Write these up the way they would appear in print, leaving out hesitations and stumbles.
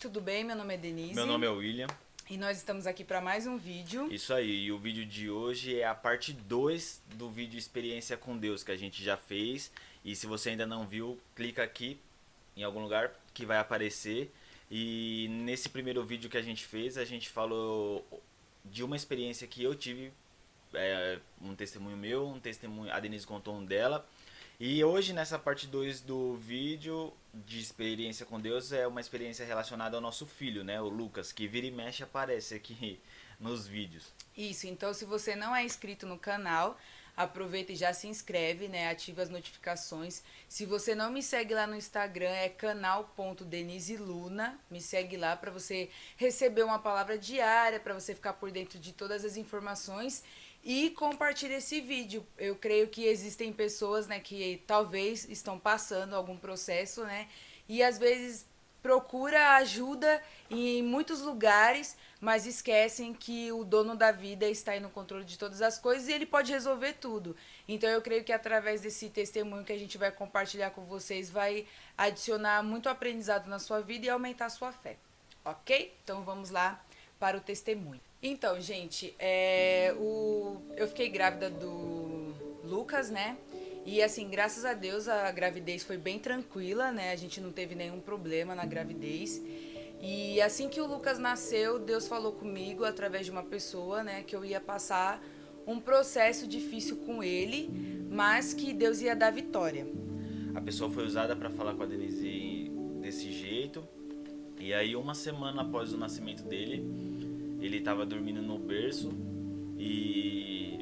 tudo bem? Meu nome é Denise. Meu nome é William. E nós estamos aqui para mais um vídeo. Isso aí, e o vídeo de hoje é a parte 2 do vídeo Experiência com Deus que a gente já fez. E se você ainda não viu, clica aqui em algum lugar que vai aparecer. E nesse primeiro vídeo que a gente falou de uma experiência que eu tive, um testemunho meu, um testemunho, a Denise contou um dela. E hoje, nessa parte 2 do vídeo de experiência com Deus, é uma experiência relacionada ao nosso filho, né? O Lucas, que vira e mexe aparece aqui nos vídeos. Isso, então se você não é inscrito no canal, aproveita e já se inscreve, né? Ativa as notificações. Se você não me segue lá no Instagram, é canal.deniseluna. Me segue lá para você receber uma palavra diária, para você ficar por dentro de todas as informações. E compartilhe esse vídeo. Eu creio que existem pessoas, né, que talvez estão passando algum processo, né, e às vezes procura ajuda em muitos lugares, mas esquecem que o dono da vida está aí no controle de todas as coisas e ele pode resolver tudo. Então eu creio que através desse testemunho que a gente vai compartilhar com vocês vai adicionar muito aprendizado na sua vida e aumentar a sua fé. Ok? Então vamos lá para o testemunho. Então, gente, eu fiquei grávida do Lucas, né? E assim, graças a Deus a gravidez foi bem tranquila, né? A gente não teve nenhum problema na gravidez. E assim que o Lucas nasceu, Deus falou comigo através de uma pessoa, né, que eu ia passar um processo difícil com ele, mas que Deus ia dar vitória. A pessoa foi usada para falar com a Denise desse jeito. E aí, uma semana após o nascimento dele, ele estava dormindo no berço e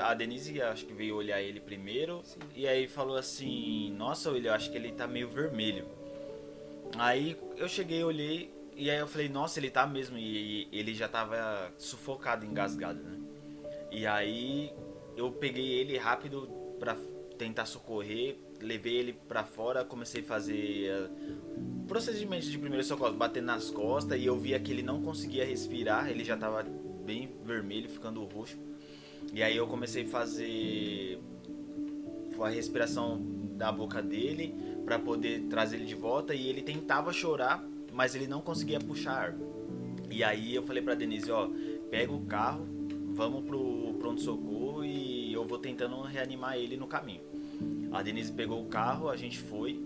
a Denise acho que veio olhar ele primeiro. Sim. E aí falou assim: nossa, William, eu acho que ele tá meio vermelho. Aí eu cheguei, olhei e aí eu falei: nossa, ele tá mesmo. E ele já tava sufocado, engasgado, né? E aí eu peguei ele rápido pra tentar socorrer, levei ele pra fora, comecei a fazer procedimentos de primeiro socorro, batendo nas costas, e eu via que ele não conseguia respirar, ele já tava bem vermelho, ficando roxo. E aí eu comecei a fazer a respiração da boca dele para poder trazer ele de volta, e ele tentava chorar, mas ele não conseguia puxar ar. E aí eu falei pra Denise: ó, pega o carro, vamos pro pronto-socorro e eu vou tentando reanimar ele no caminho. A Denise pegou o carro, a gente foi.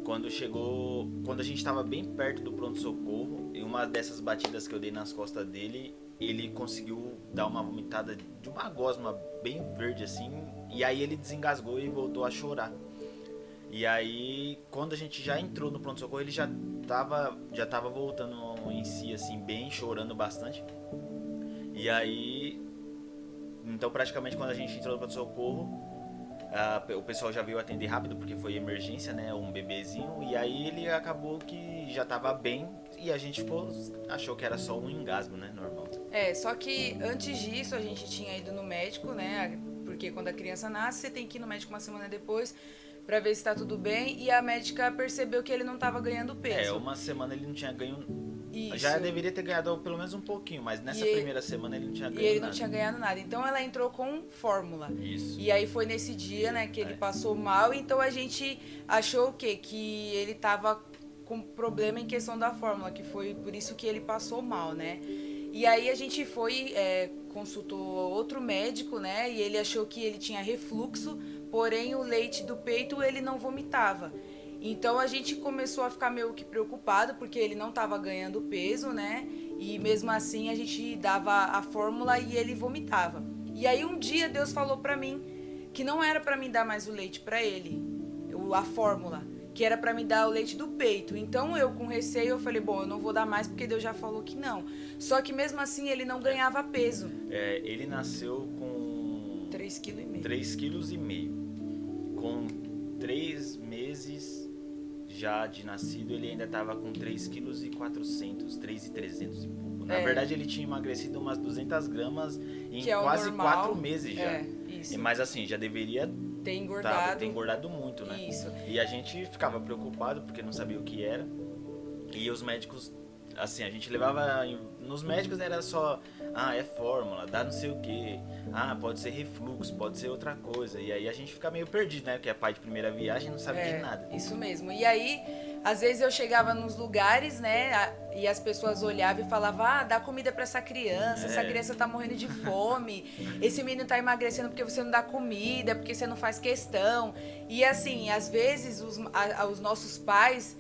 Quando a gente estava bem perto do pronto-socorro, em uma dessas batidas que eu dei nas costas dele, ele conseguiu dar uma vomitada de uma gosma bem verde assim, e aí ele desengasgou e voltou a chorar. E aí, quando a gente já entrou no pronto-socorro, ele já tava voltando em si, assim, bem, chorando bastante. E aí, então praticamente quando a gente entrou no pronto-socorro, o pessoal já veio atender rápido porque foi emergência, né, um bebezinho, e aí ele acabou que já tava bem e a gente achou que era só um engasgo, né, normal. Só que antes disso a gente tinha ido no médico, né, porque quando a criança nasce você tem que ir no médico uma semana depois pra ver se tá tudo bem, e a médica percebeu que ele não tava ganhando peso. Uma semana ele não tinha ganho. Isso. Já deveria ter ganhado pelo menos um pouquinho, mas nessa primeira semana ele não tinha ganhado nada. E ele não tinha ganhado nada. Então ela entrou com fórmula. Isso. E aí foi nesse dia, né, que ele passou mal. Então a gente achou o quê? Que ele tava com problema em questão da fórmula, que foi por isso que ele passou mal, né? E aí a gente foi, consultou outro médico, né? E ele achou que ele tinha refluxo, porém o leite do peito ele não vomitava. Então a gente começou a ficar meio que preocupado, porque ele não estava ganhando peso, né? E mesmo assim a gente dava a fórmula e ele vomitava. E aí um dia Deus falou pra mim que não era pra mim dar mais o leite pra ele, a fórmula, que era pra me dar o leite do peito. Então eu, com receio, eu falei: bom, eu não vou dar mais porque Deus já falou que não. Só que mesmo assim ele não ganhava peso. Ele nasceu com 3,5 kg. Com 3 meses já de nascido, ele ainda estava com 3,4 kg, 3,300 e pouco. Na verdade, ele tinha emagrecido umas 200 gramas em quase 4 meses já. Isso. Mas assim, já deveria ter engordado muito, né? Isso. E a gente ficava preocupado porque não sabia o que era. E os médicos, assim, a gente levava nos médicos, era só: é fórmula, dá não sei o que, pode ser refluxo, pode ser outra coisa. E aí a gente fica meio perdido, né? Porque é pai de primeira viagem, não sabe de nada. Isso mesmo. E aí Às vezes eu chegava nos lugares, né, e as pessoas olhavam e falavam, dá comida pra essa criança tá morrendo de fome, esse menino tá emagrecendo porque você não dá comida, porque você não faz questão. E assim, às vezes os nossos pais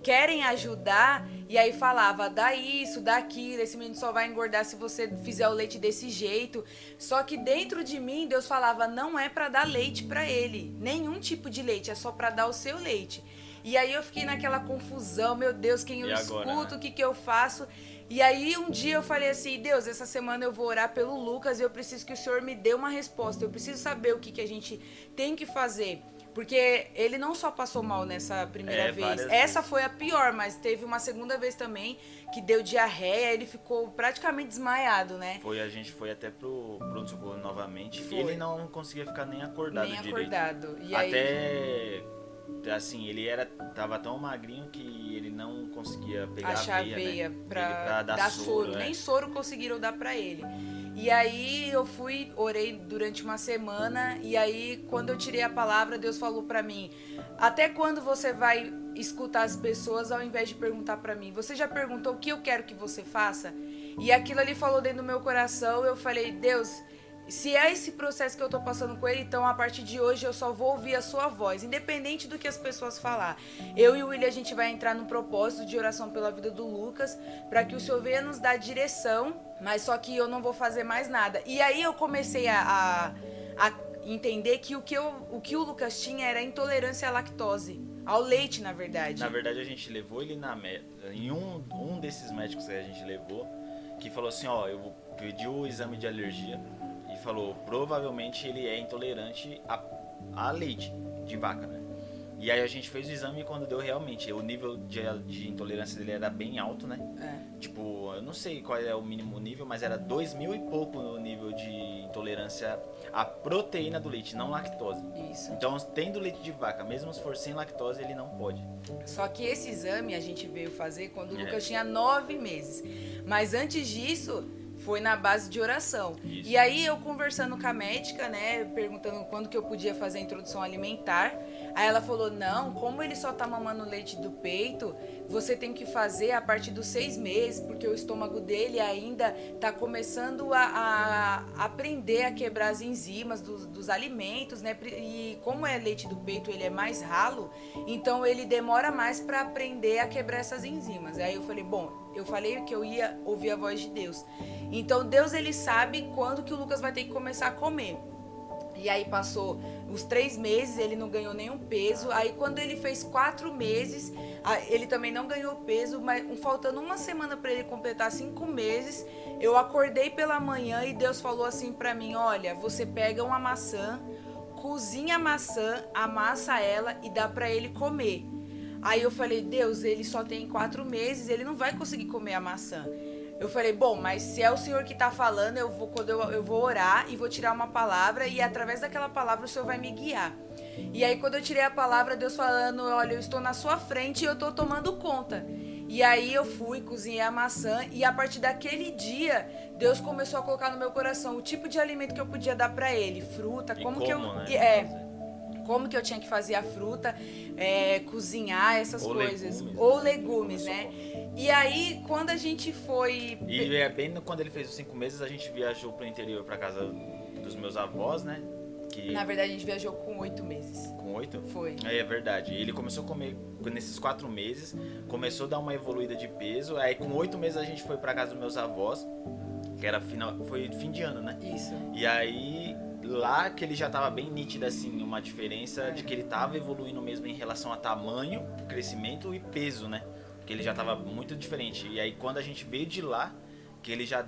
querem ajudar e aí falava, dá isso, dá aquilo, esse menino só vai engordar se você fizer o leite desse jeito. Só que dentro de mim, Deus falava, não é pra dar leite pra ele, nenhum tipo de leite, é só pra dar o seu leite. E aí eu fiquei naquela confusão, meu Deus, quem eu escuto, né? O que eu faço? E aí um dia eu falei assim, Deus, essa semana eu vou orar pelo Lucas e eu preciso que o Senhor me dê uma resposta, eu preciso saber o que a gente tem que fazer. Porque ele não só passou mal nessa primeira vez, essa foi a pior, mas teve uma segunda vez também que deu diarreia, ele ficou praticamente desmaiado, né? A gente foi até pro pronto-socorro novamente, ele não conseguia ficar nem acordado direito. Nem acordado. E até... Assim, ele tava tão magrinho que ele não conseguia pegar achar a veia, né? pra dar soro. Nem soro conseguiram dar pra ele. E aí eu orei durante uma semana, e aí quando eu tirei a palavra, Deus falou pra mim, até quando você vai escutar as pessoas ao invés de perguntar pra mim? Você já perguntou o que eu quero que você faça? E aquilo ali falou dentro do meu coração, eu falei, Deus... Se é esse processo que eu tô passando com ele, então a partir de hoje eu só vou ouvir a sua voz, independente do que as pessoas falar. Eu e o William, a gente vai entrar num propósito de oração pela vida do Lucas, para que o Senhor venha nos dar direção, mas só que eu não vou fazer mais nada. E aí eu comecei a entender que o que o Lucas tinha era intolerância à lactose. Ao leite, na verdade. Na verdade, a gente levou ele em um desses médicos que a gente levou, que falou assim, eu vou pedir o exame de alergia. E falou, provavelmente ele é intolerante a leite de vaca, né? E aí a gente fez o exame e quando deu realmente, o nível de intolerância dele era bem alto, né? Tipo, eu não sei qual é o mínimo nível, mas era 2.000 e pouco no nível de intolerância à proteína do leite, não lactose. Isso. Então, tendo leite de vaca, mesmo se for sem lactose, ele não pode. Só que esse exame a gente veio fazer quando o Lucas tinha 9 meses. Mas antes disso... Foi na base de oração. Isso. E aí eu conversando com a médica, né, perguntando quando que eu podia fazer a introdução alimentar. Aí ela falou, não, como ele só tá mamando leite do peito, você tem que fazer a partir dos 6 meses, porque o estômago dele ainda tá começando a aprender a quebrar as enzimas dos alimentos, né? E como é leite do peito, ele é mais ralo, então ele demora mais para aprender a quebrar essas enzimas. Aí eu falei, eu falei que eu ia ouvir a voz de Deus. Então Deus, ele sabe quando que o Lucas vai ter que começar a comer. E aí passou os 3 meses, ele não ganhou nenhum peso. Aí quando ele fez 4 meses, ele também não ganhou peso, mas faltando uma semana para ele completar 5 meses, eu acordei pela manhã e Deus falou assim para mim, olha, você pega uma maçã, cozinha a maçã, amassa ela e dá para ele comer. Aí eu falei, Deus, ele só tem 4 meses, ele não vai conseguir comer a maçã. Eu falei, mas se é o Senhor que tá falando, eu vou orar e vou tirar uma palavra e através daquela palavra o Senhor vai me guiar. E aí quando eu tirei a palavra, Deus falando, olha, eu estou na sua frente e eu tô tomando conta. E aí eu fui, cozinhei a maçã e a partir daquele dia, Deus começou a colocar no meu coração o tipo de alimento que eu podia dar pra ele, fruta, como que eu tinha que fazer a fruta, cozinhar essas coisas. Ou legumes, né? E aí, quando a gente foi... E bem quando ele fez os 5 meses, a gente viajou pro interior, pra casa dos meus avós, né? Na verdade, a gente viajou com 8 meses. Com 8? Foi. É verdade. Ele começou a comer nesses 4 meses, começou a dar uma evoluída de peso. Aí, com 8 meses, a gente foi pra casa dos meus avós, que foi fim de ano, né? Isso. E aí... Lá que ele já tava bem nítido, assim, uma diferença de que ele tava evoluindo mesmo em relação a tamanho, crescimento e peso, né? Que ele já tava muito diferente. E aí quando a gente veio de lá, que ele já...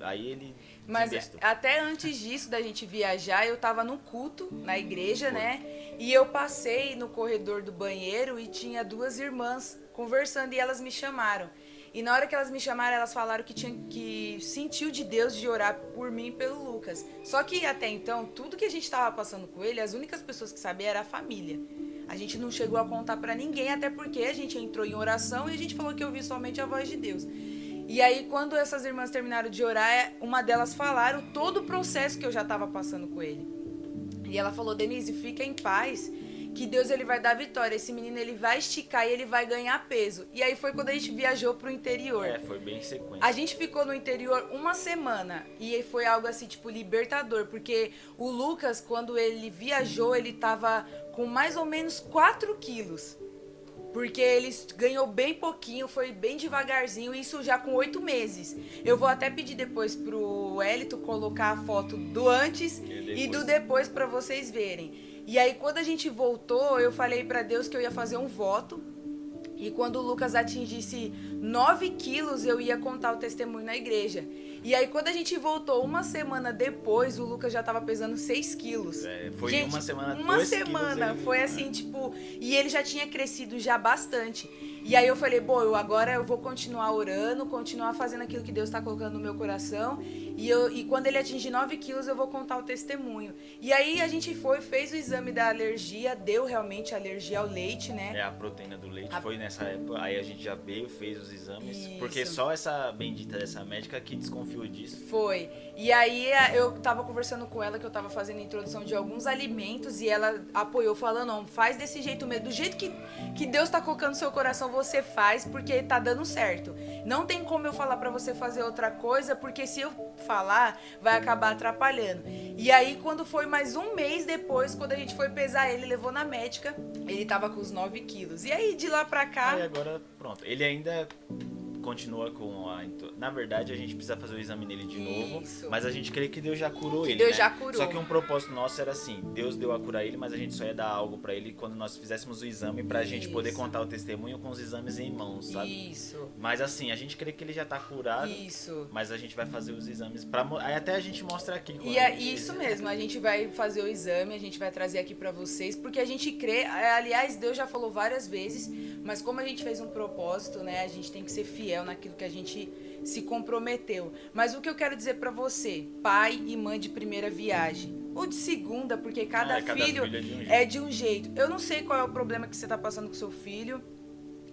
Aí ele... Mas até antes disso, da gente viajar, eu tava no culto, na igreja, né? E eu passei no corredor do banheiro e tinha 2 irmãs conversando e elas me chamaram. E na hora que elas me chamaram, elas falaram que sentiu de Deus de orar por mim e pelo Lucas. Só que até então, tudo que a gente estava passando com ele, as únicas pessoas que sabiam era a família. A gente não chegou a contar para ninguém, até porque a gente entrou em oração e a gente falou que ouvia somente a voz de Deus. E aí, quando essas irmãs terminaram de orar, uma delas falaram todo o processo que eu já estava passando com ele. E ela falou, Denise, fica em paz, que Deus ele vai dar vitória. Esse menino ele vai esticar e ele vai ganhar peso. E aí foi quando a gente viajou pro interior. Foi bem em sequência. A gente ficou no interior uma semana e foi algo assim, tipo, libertador. Porque o Lucas, quando ele viajou, ele tava com mais ou menos 4 quilos. Porque ele ganhou bem pouquinho, foi bem devagarzinho, isso já com 8 meses. Eu vou até pedir depois pro Elito colocar a foto do antes e do depois pra vocês verem. E aí quando a gente voltou, eu falei pra Deus que eu ia fazer um voto. E quando o Lucas atingisse 9 quilos, eu ia contar o testemunho na igreja. E aí, quando a gente voltou uma semana depois, o Lucas já tava pesando 6 quilos. Foi gente, uma semana, uma semana, quilos, foi assim, tipo... E ele já tinha crescido já bastante. E aí eu falei, agora eu vou continuar orando, continuar fazendo aquilo que Deus tá colocando no meu coração. E quando ele atingir 9 quilos, eu vou contar o testemunho. E aí a gente fez o exame da alergia, deu realmente alergia ao leite, né? A proteína do leite, foi nessa época. Aí a gente já fez os exames. Isso. Porque só essa bendita dessa médica que desconfiou disso. Foi. E aí eu tava conversando com ela, que eu tava fazendo a introdução de alguns alimentos, e ela apoiou, falando, não, faz desse jeito mesmo. Do jeito que Deus tá colocando no seu coração, você faz, porque tá dando certo. Não tem como eu falar pra você fazer outra coisa, porque se eu falar, vai acabar atrapalhando. E aí, quando foi mais um mês depois, quando a gente foi pesar ele, levou na médica, ele tava com os 9 quilos. E aí, de lá pra cá... E agora, pronto. Ele ainda continua com a... Na verdade, a gente precisa fazer o exame nele de novo, mas a gente crê que Deus já curou ele, Deus já curou. Só que um propósito nosso era assim, Deus deu a curar ele, mas a gente só ia dar algo pra ele quando nós fizéssemos o exame pra gente poder contar o testemunho com os exames em mãos, sabe? Isso. Mas assim, a gente crê que ele já tá curado, mas a gente vai fazer os exames aí até a gente mostra aqui. E é isso mesmo, a gente vai fazer o exame, a gente vai trazer aqui pra vocês, porque a gente crê, aliás, Deus já falou várias vezes, mas como a gente fez um propósito, né, a gente tem que ser fiel naquilo que a gente se comprometeu. Mas o que eu quero dizer pra você, pai e mãe de primeira viagem, ou de segunda, porque cada filho é de um jeito. Eu não sei qual é o problema que você tá passando com seu filho,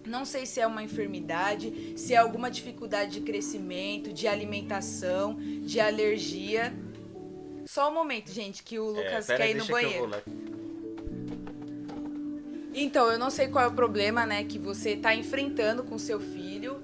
não sei se é uma enfermidade, se é alguma dificuldade de crescimento, de alimentação, de alergia. Só um momento, gente, que o Lucas quer ir no banheiro. Então, eu não sei qual é o problema, né, que você tá enfrentando com seu filho,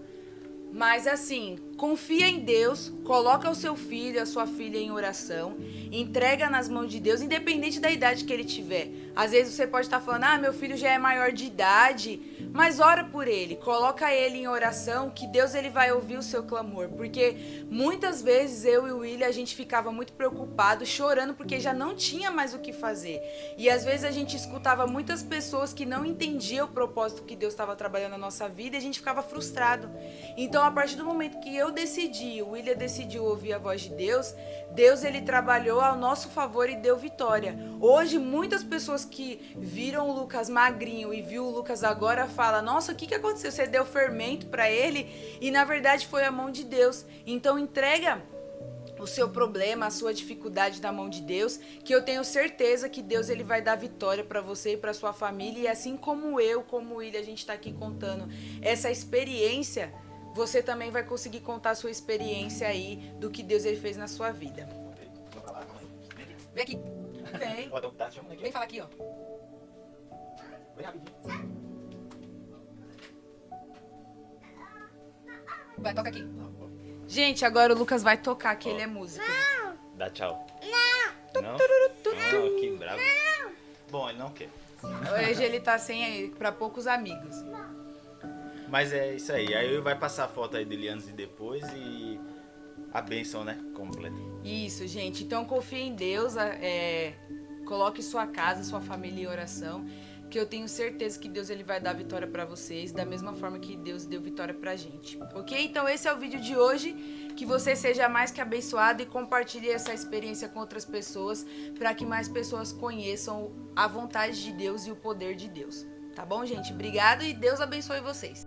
mas assim, confia em Deus, coloca o seu filho, a sua filha em oração, entrega nas mãos de Deus, independente da idade que ele tiver. Às vezes você pode estar falando, meu filho já é maior de idade, mas ora por ele, coloca ele em oração, que Deus ele vai ouvir o seu clamor. Porque muitas vezes eu e o William, a gente ficava muito preocupado, chorando, porque já não tinha mais o que fazer. E às vezes a gente escutava muitas pessoas que não entendiam o propósito que Deus estava trabalhando na nossa vida, e a gente ficava frustrado. Então, a partir do momento que o William decidiu ouvir a voz de Deus, Deus ele trabalhou ao nosso favor e deu vitória. Hoje, muitas pessoas que viram o Lucas magrinho e viu o Lucas agora falam, nossa, o que aconteceu? Você deu fermento para ele? E na verdade foi a mão de Deus. Então entrega o seu problema, a sua dificuldade na mão de Deus, que eu tenho certeza que Deus ele vai dar vitória para você e para sua família. E assim como eu, como o William, a gente está aqui contando essa experiência, você também vai conseguir contar a sua experiência aí do que Deus ele fez na sua vida. Vem aqui. Vem. Vem falar aqui, ó. Vem rapidinho. Vai, toca aqui. Gente, agora o Lucas vai tocar, que ele é músico. Dá tchau. Não? Que bravo. Bom, ele não quer. Hoje ele tá sem pra poucos amigos. Mas é isso aí. Aí vai passar a foto aí dele antes e depois e a bênção, né? Completa. Isso, gente. Então confie em Deus. Coloque sua casa, sua família em oração. Que eu tenho certeza que Deus ele vai dar vitória pra vocês. Da mesma forma que Deus deu vitória pra gente. Ok? Então esse é o vídeo de hoje. Que você seja mais que abençoado e compartilhe essa experiência com outras pessoas. Para que mais pessoas conheçam a vontade de Deus e o poder de Deus. Tá bom, gente? Obrigado e Deus abençoe vocês.